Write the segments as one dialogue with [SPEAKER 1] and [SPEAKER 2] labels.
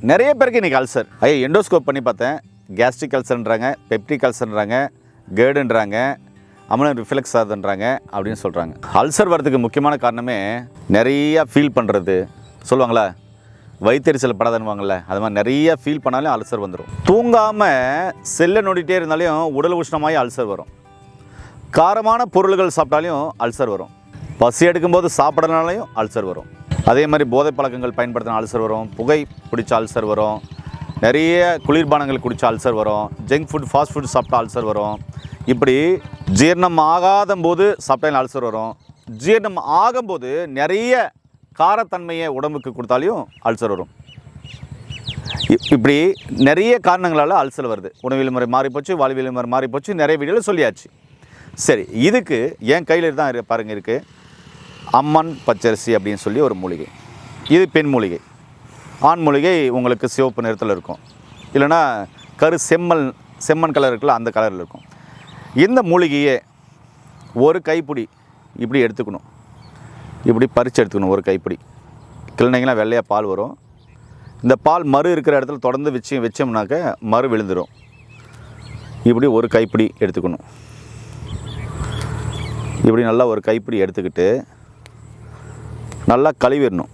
[SPEAKER 1] நிறைய பேருக்கு இன்றைக்கி அல்சர். எண்டோஸ்கோப் பண்ணி பார்த்தேன், கேஸ்ட்ரிக் அல்சர்ன்றாங்க, பெப்டிக் அல்சர்ன்றாங்க, கேர்டுன்றாங்க, அமிலம் ரிஃப்ளெக்ஸ் ஆகுதுன்றாங்க அப்படின்னு சொல்கிறாங்க. அல்சர் வரதுக்கு முக்கியமான காரணமே நிறையா ஃபீல் பண்ணுறது சொல்லுவாங்களே, வயிற்றெரிச்சல் படாதன்னுவாங்கள்ல, அது மாதிரி நிறைய ஃபீல் பண்ணாலும் அல்சர் வந்துடும். தூங்காமல் செல்லை நோண்டிகிட்டே இருந்தாலும் உடல் உஷ்ணமாகி அல்சர் வரும். காரமான பொருள்கள் சாப்பிட்டாலையும் அல்சர் வரும். பசி எடுக்கும்போது சாப்பிட்றதுனாலையும் அல்சர் வரும். அதே மாதிரி போதை பழக்கங்கள் பயன்படுத்தின அல்சர் வரும். புகை பிடிச்ச அல்சர் வரும். நிறைய குளிர்பானங்கள் குடித்த அல்சர் வரும். ஜங்க் ஃபுட் ஃபாஸ்ட் ஃபுட் சாப்பிட்டா அல்சர் வரும். இப்படி ஜீரணம் ஆகாத போது சாப்பிட்டா அல்சர் வரும். ஜீரணம் ஆகும்போது நிறைய காரத்தன்மையை உடம்புக்கு கொடுத்தாலையும் அல்சர் வரும். இப்படி நிறைய காரணங்களால் அல்சர் வருது. உணவியல் முறை மாறிப்போச்சு, வாழ்வியல் முறை மாறிப்போச்சு, நிறைய வீடியோவில் சொல்லியாச்சு. சரி, இதுக்கு என் கையில் தான் பாருங்கள் இருக்குது அம்மன் பச்சரிசி அப்படின்னு சொல்லி ஒரு மூலிகை. இது பெண் மூலிகை. ஆண் மூலிகை உங்களுக்கு சிவப்பு நிறத்தில் இருக்கும், இல்லைனா செம்மண் கலர் இருக்குல்ல, அந்த கலரில் இருக்கும். இந்த மூலிகையை ஒரு கைப்பிடி இப்படி எடுத்துக்கணும். இப்படி பறித்து எடுத்துக்கணும். ஒரு கைப்பிடி கிளனைங்களாம் வெள்ளையாக பால் வரும். இந்த பால் மறு இருக்கிற இடத்துல தொடர்ந்து வச்சோம்னாக்க மறு விழுந்துடும். இப்படி ஒரு கைப்பிடி எடுத்துக்கணும். இப்படி நல்லா ஒரு கைப்பிடி எடுத்துக்கிட்டு நல்லா கழுவிடணும்.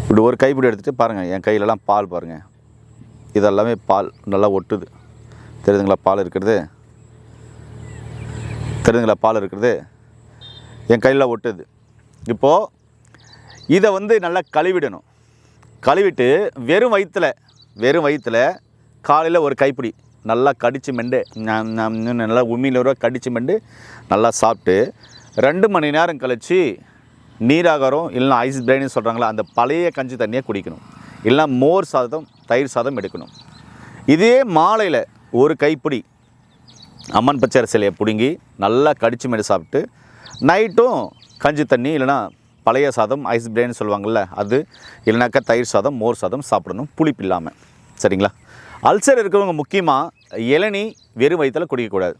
[SPEAKER 1] இப்படி ஒரு கைப்பிடி எடுத்துகிட்டு பாருங்கள், என் கையிலலாம் பால் பாருங்கள், இதெல்லாமே பால் நல்லா ஒட்டுது. தெரியுதுங்களா பால் இருக்கிறது? தெரியுதுங்களா பால் இருக்கிறது? என் கையில் ஒட்டுது. இப்போது இதை நல்லா கழுவிடணும். கழுவிட்டு வெறும் வயிற்றில் காலையில் ஒரு கைப்பிடி நல்லா கடிச்சு மெண்டு நல்லா உமியில் கடிச்சு மெண்டு நல்லா சாப்பிட்டு 2 மணி நேரம் கழித்து நீராகாரம் இல்லைனா ஐஸ் பிரைன்னு சொல்கிறாங்களா, அந்த பழைய கஞ்சி தண்ணியை குடிக்கணும். இல்லைனா மோர் சாதம், தயிர் சாதம் எடுக்கணும். இதே மாலையில் ஒரு கைப்பிடி அம்மன் பச்சரிசியை பிடுங்கி நல்லா கடிச்சு மெண்டு சாப்பிட்டு நைட்டும் கஞ்சி தண்ணி இல்லைனா பழைய சாதம், ஐஸ் பிரைன்னு சொல்லுவாங்கள்ல, அது இல்லைனாக்கா தயிர் சாதம், மோர் சாதம் சாப்பிடணும், புளிப்பு இல்லாமல். சரிங்களா? அல்சர் இருக்கிறவங்க முக்கியமாக இளநீ வெறும் வயிற்றில் குடிக்கக்கூடாது.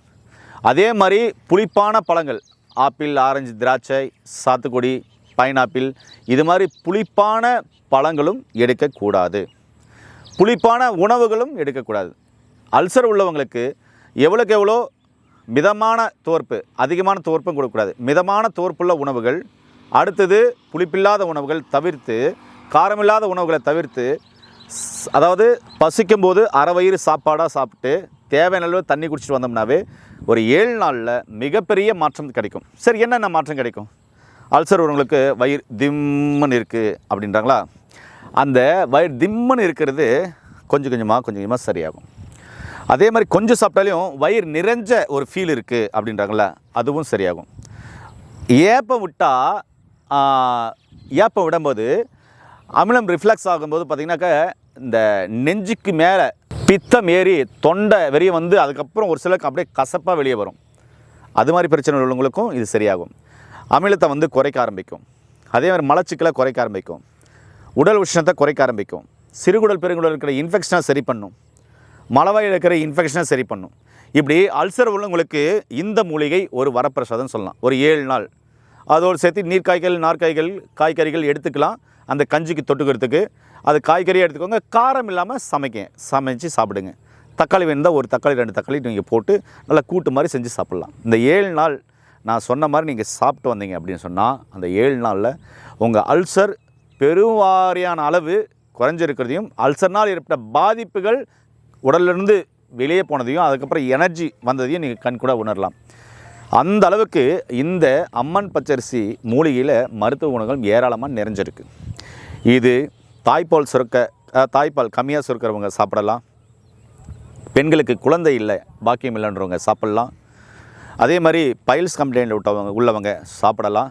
[SPEAKER 1] அதே மாதிரி புளிப்பான பழங்கள், ஆப்பிள், ஆரஞ்சு, திராட்சை, சாத்துக்குடி, பைனாப்பிள், இது மாதிரி புளிப்பான பழங்களும் எடுக்கக்கூடாது. புளிப்பான உணவுகளும் எடுக்கக்கூடாது. அல்சர் உள்ளவங்களுக்கு எவ்வளோக்கு எவ்வளோ மிதமான துவர்ப்பு, அதிகமான துவர்ப்பும் கொடுக்கக்கூடாது. மிதமான துவர்ப்புள்ள உணவுகள், அடுத்தது புளிப்பில்லாத உணவுகள் தவிர்த்து, காரமில்லாத உணவுகளை தவிர்த்து, அதாவது பசிக்கும்போது அரை வயிறு சாப்பாடாக சாப்பிட்டு தேவையான அளவு தண்ணி குடிச்சிட்டு வந்தோம்னாவே ஒரு 7 நாளில் மிகப்பெரிய மாற்றம் கிடைக்கும். சரி, என்னென்ன மாற்றம் கிடைக்கும்? அல்சர் உள்ளவங்களுக்கு வயிறு திம்முன்னு இருக்குது அப்படின்றாங்களா, அந்த வயிறு திம்முன்னு இருக்கிறது கொஞ்சம் கொஞ்சமாக சரியாகும். அதே மாதிரி கொஞ்சம் சாப்பிட்டாலையும் வயிறு நிறைஞ்ச ஒரு ஃபீல் இருக்குது அப்படின்றாங்களா, அதுவும் சரியாகும். ஏப்பம் விடும்போது அமிலம் ரிஃப்ளெக்ஸ் ஆகும்போது பார்த்திங்கனாக்கா இந்த நெஞ்சுக்கு மேலே பித்தம் ஏறி தொண்டை வெளியே அதுக்கப்புறம் ஒரு சிலருக்கு அப்படியே கசப்பாக வெளியே வரும். அது மாதிரி பிரச்சனை உள்ளவங்களுக்கும் இது சரியாகும். அமிலத்தை குறைக்க ஆரம்பிக்கும். அதே மாதிரி மலச்சிக்கலை குறைக்க ஆரம்பிக்கும். உடல் உஷ்ணத்தை குறைக்க ஆரம்பிக்கும். சிறுகுடல் பெருங்குடல் இருக்கிற இன்ஃபெக்ஷனை சரி பண்ணும். மலவாயில் இருக்கிற இன்ஃபெக்ஷனை சரி பண்ணும். இப்படி அல்சர் உள்ளவங்களுக்கு இந்த மூலிகை ஒரு வரப்பிரசாதம் சொல்லலாம். ஒரு 7 நாள் அதோடு சேர்த்து நீர்க்காய்கள், நார்க்காய்கள், காய்கறிகள் எடுத்துக்கலாம். அந்த கஞ்சிக்கு தொட்டுக்கிறதுக்கு அது காய்கறியாக எடுத்துக்கோங்க. காரம் இல்லாமல் சமைச்சு சாப்பிடுங்க. தக்காளி வேணுந்தால் ஒரு தக்காளி 2 தக்காளி நீங்கள் போட்டு நல்லா கூட்டு மாதிரி செஞ்சு சாப்பிட்லாம். இந்த 7 நாள் நான் சொன்ன மாதிரி நீங்கள் சாப்பிட்டு வந்தீங்க அப்படின்னு சொன்னால் அந்த 7 நாளில் உங்கள் அல்சர் பெருவாரியான அளவு குறைஞ்சிருக்கிறதையும், அல்சர்னால் ஏற்பட்ட பாதிப்புகள் உடலிருந்து வெளியே போனதையும், அதுக்கப்புறம் எனர்ஜி வந்ததையும் நீங்கள் கண்கூட உணரலாம். அந்த அளவுக்கு இந்த அம்மன் பச்சரிசி மூலிகையில் மருத்துவ குணங்கள் ஏராளமாக நிறைஞ்சிருக்கு. இது தாய்ப்பால் கம்மியாக சுரக்கிறவங்க சாப்பிடலாம். பெண்களுக்கு குழந்தை இல்லை, பாக்கியம் இல்லைன்றவங்க சாப்பிட்லாம். அதே மாதிரி பைல்ஸ் கம்ப்ளைண்ட் உள்ளவங்க சாப்பிடலாம்.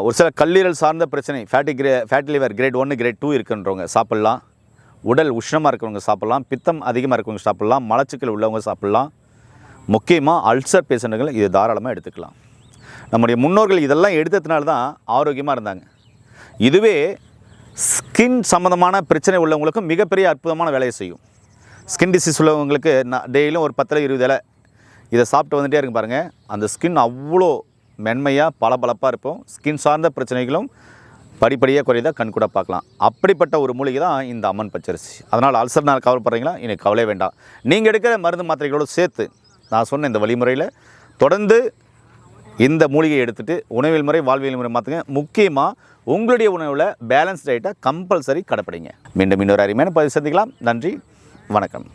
[SPEAKER 1] ஒரு சில கல்லீரல் சார்ந்த பிரச்சனை, ஃபேட்டி லிவர் கிரேட் 1 கிரேட் 2 இருக்குன்றவங்க சாப்பிட்லாம். உடல் உஷ்ணமாக இருக்கிறவங்க சாப்பிட்லாம். பித்தம் அதிகமாக இருக்கிறவங்க சாப்பிட்லாம். மலச்சிக்கல் உள்ளவங்க சாப்பிட்லாம். முக்கியமாக அல்சர் பேஷண்ட்டுகள் இது தாராளமாக எடுத்துக்கலாம். நம்முடைய முன்னோர்கள் இதெல்லாம் எடுத்ததுனால தான் ஆரோக்கியமாக இருந்தாங்க. இதுவே ஸ்கின் சம்மந்தமான பிரச்சனை உள்ளவங்களுக்கும் மிகப்பெரிய அற்புதமான வேலையை செய்யும். ஸ்கின் டிசீஸ் உள்ளவங்களுக்கு டெய்லியும் ஒரு 10-20 இலை இதை சாப்பிட்டு வந்துகிட்டே இருக்கு பாருங்கள். அந்த ஸ்கின் அவ்வளோ மென்மையாக பளபளப்பாக இருப்போம். ஸ்கின் சார்ந்த பிரச்சனைகளும் படிப்படியாக குறையுதா கண் கூட பார்க்கலாம். அப்படிப்பட்ட ஒரு மூலிகை தான் இந்த அம்மன் பச்சரிசி. அதனால் அல்சர்னால் கவலைப்படுறீங்களா? எனக்கு கவலை வேண்டாம். நீங்கள் எடுக்கிற மருந்து மாத்திரைகளோடு சேர்த்து நான் சொன்ன இந்த வழிமுறையில் தொடர்ந்து இந்த மூலிகையை எடுத்துகிட்டு உணவியல் முறை வாழ்வியல் முறை மாற்றுங்க. முக்கியமாக உங்களுடைய உணவில் பேலன்ஸ் டயட்டை கம்பல்சரி கடைப்பிடிங்க. மீண்டும் இன்னொரு அருமையான பதிவு சந்திக்கலாம். நன்றி, வணக்கம்.